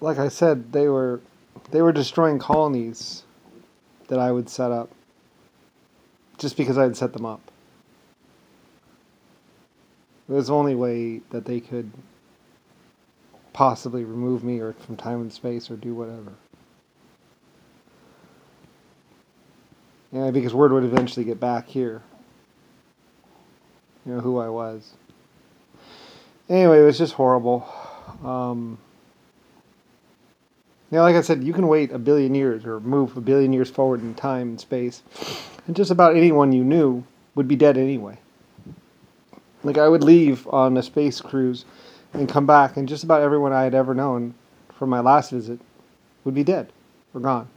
like I said, they were destroying colonies that I would set up just because I had set them up. It was the only way that they could possibly remove me or from time and space or do whatever. Yeah, because word would eventually get back here. You know, who I was. Anyway, it was just horrible. Like I said, you can wait a billion years or move a billion years forward in time and space, and just about anyone you knew would be dead anyway. Like, I would leave on a space cruise and come back, and just about everyone I had ever known from my last visit would be dead or gone.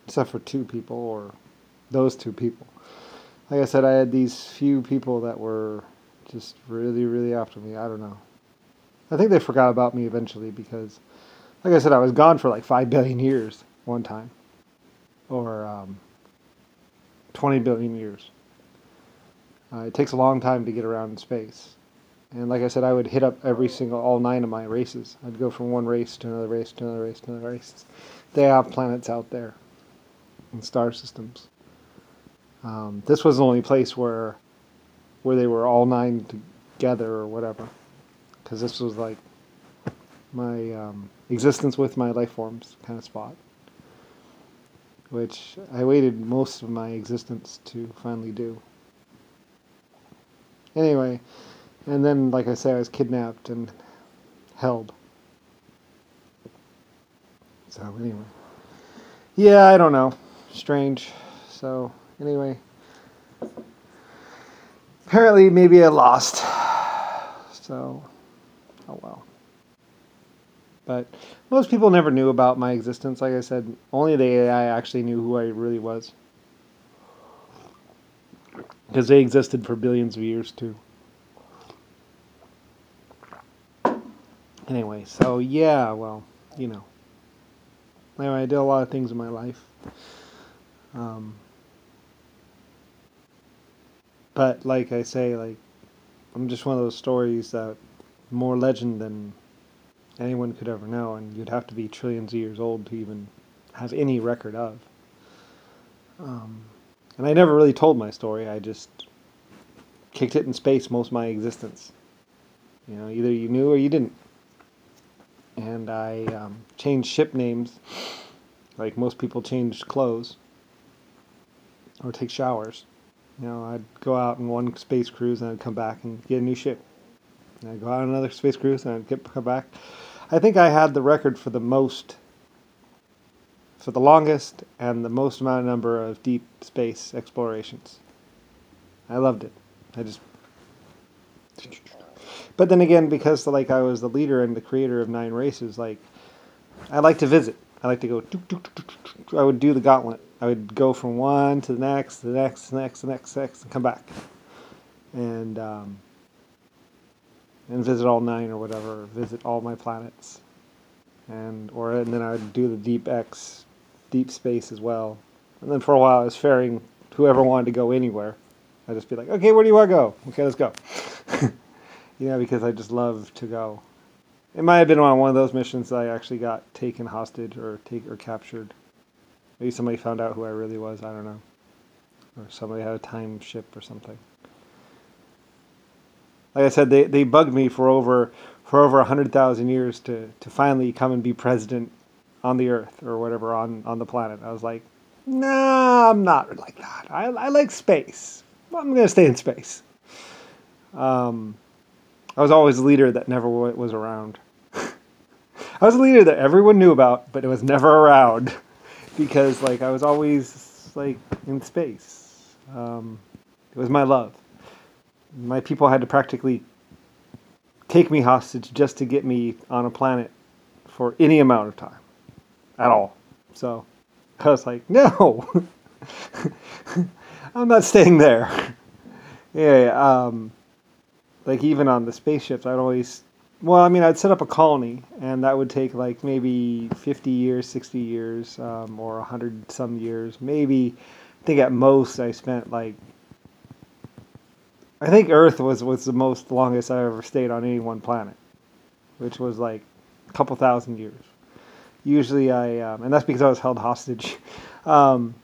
Except for two people, or those two people. Like I said, I had these few people that were just really, really after me. I don't know. I think they forgot about me eventually because, like I said, I was gone for like 5 billion years one time. Or 20 billion years. It takes a long time to get around in space. And like I said, I would hit up all 9 of my races. I'd go from one race to another race to another race to another race. They have planets out there and star systems. This was the only place where they were all 9 together or whatever, because this was like my existence with my life forms kind of spot, which I waited most of my existence to finally do. Anyway, and then, like I say, I was kidnapped and held. So anyway, yeah, I don't know, strange. So anyway, apparently maybe I lost. So, oh well. But most people never knew about my existence. Like I said, only the AI actually knew who I really was. Because they existed for billions of years too. Anyway, so yeah, well, you know. Anyway, I did a lot of things in my life. But like I say, like, I'm just one of those stories that more legend than anyone could ever know, and you'd have to be trillions of years old to even have any record of. And I never really told my story. I just kicked it in space most of my existence. You know, either you knew or you didn't. And I changed ship names, like most people change clothes or take showers. You know, I'd go out on one space cruise and I'd come back and get a new ship. And I'd go out on another space cruise and I'd come back. I think I had the record for the longest and the most amount of number of deep space explorations. I loved it. But then again, because like I was the leader and the creator of 9 races, like, I like to visit. I like to go. I would do the gauntlet. I would go from one to the next, the next, the next, the next, and come back, and visit all 9 or whatever. Visit all my planets, and then I would do the deep space as well. And then for a while, I was ferrying whoever wanted to go anywhere. I'd just be like, okay, where do you want to go? Okay, let's go. Because I just love to go. It might have been on one of those missions that I actually got taken hostage or captured. Maybe somebody found out who I really was, I don't know. Or somebody had a time ship or something. Like I said, they bugged me for over 100,000 years to finally come and be president on the Earth or whatever on the planet. I was like, nah, I'm not like that. I like space. I'm going to stay in space. I was always the leader that never was around. I was a leader that everyone knew about, but it was never around. Because, like, I was always, like, in space. It was my love. My people had to practically take me hostage just to get me on a planet for any amount of time. At all. So, I was like, no! I'm not staying there. Yeah, like, even on the spaceships, I'd set up a colony, and that would take, like, maybe 50 years, 60 years, or 100-some years. Maybe, I think at most I spent, like, I think Earth was the longest I ever stayed on any one planet, which was, like, a couple thousand years. Usually and that's because I was held hostage. Um,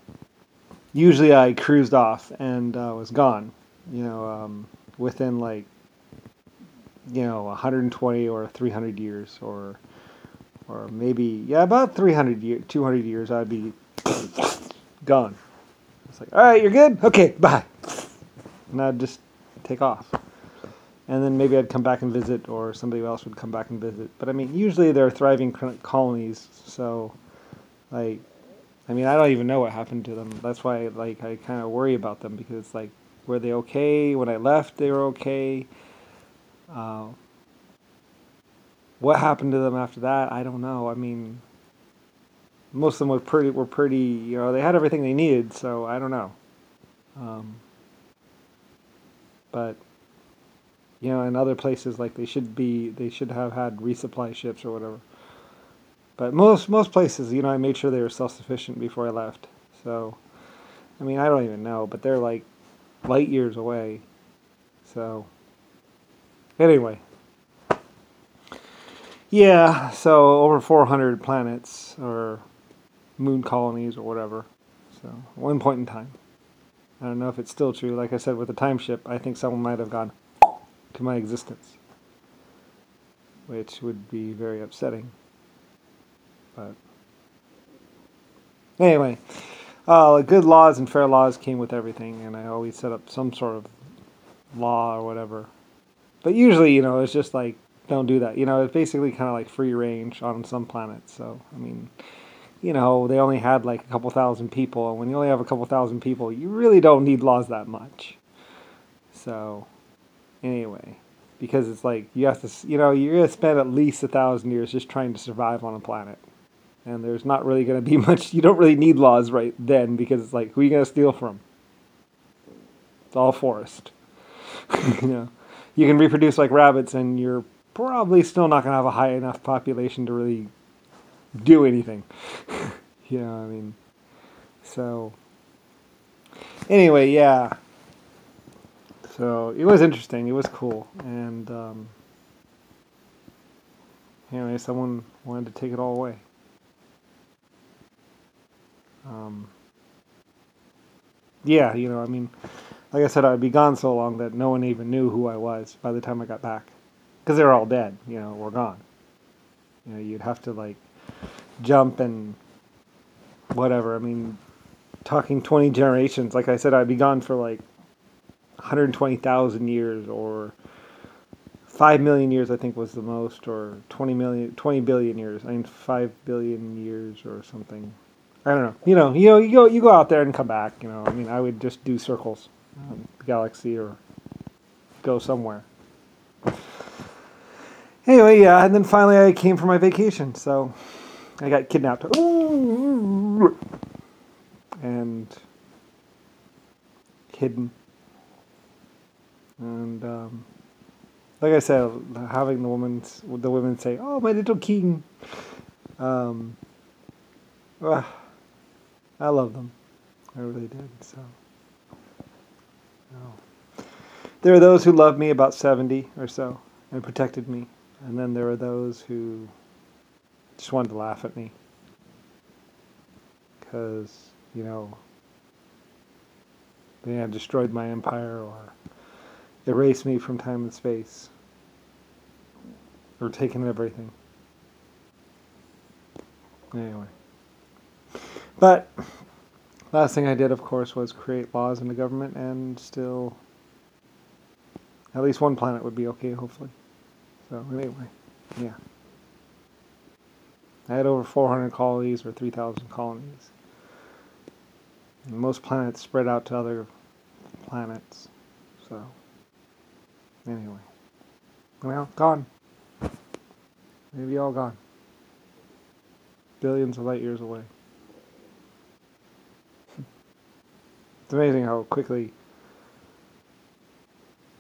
Usually I cruised off and was gone, within 120 or 300 years, or maybe, about 200 years I'd be gone. It's like, all right, you're good? Okay, bye. And I'd just take off. And then maybe I'd come back and visit, or somebody else would come back and visit. But I mean, usually they're thriving colonies, so, I don't even know what happened to them. That's why, I kind of worry about them, because, were they okay? When I left, they were okay. What happened to them after that? I don't know. I mean, most of them were pretty, they had everything they needed, so I don't know. But, in other places, they should have had resupply ships or whatever. But most places, I made sure they were self-sufficient before I left. So, I don't even know, but they're light years away. So, anyway. Yeah, so over 400 planets, or moon colonies, or whatever. So, at one point in time. I don't know if it's still true. Like I said, with the time ship, I think someone might have gone to my existence. Which would be very upsetting. But anyway, good laws and fair laws came with everything, and I always set up some sort of law or whatever. But usually, it's just don't do that. It's basically kind of like free range on some planets. So, they only had a couple thousand people, and when you only have a couple thousand people, you really don't need laws that much. So, anyway, because it's you have to, you're going to spend at least 1,000 years just trying to survive on a planet. And there's not really going to be much, you don't really need laws right then, because it's who are you going to steal from? It's all forest. You can reproduce like rabbits, and you're probably still not going to have a high enough population to really do anything. So, anyway, yeah. So, it was interesting, it was cool, and, anyway, someone wanted to take it all away. Like I said, I'd be gone so long that no one even knew who I was by the time I got back. Because they were all dead, were gone. You'd have to, jump and whatever. Talking 20 generations, like I said, I'd be gone for, 120,000 years, or 5 million years, I think was the most, or 20 billion years. 5 billion years or something. I don't know. You go out there and come back. I would just do circles, the galaxy, or go somewhere. Anyway, yeah, and then finally I came for my vacation, so I got kidnapped. And hidden. And like I said, having the women say, "Oh, my little king." I love them. I really did. So, there are those who loved me, about 70 or so, and protected me, and then there are those who just wanted to laugh at me because they had destroyed my empire, or erased me from time and space, or taken everything. Anyway. But last thing I did, of course, was create laws in the government, and still at least one planet would be okay, hopefully. So anyway, yeah. I had over 400 colonies, or 3,000 colonies. And most planets spread out to other planets. So anyway. Well, gone. Maybe all gone. Billions of light years away. It's amazing how quickly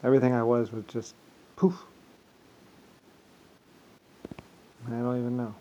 everything I was just poof. I don't even know.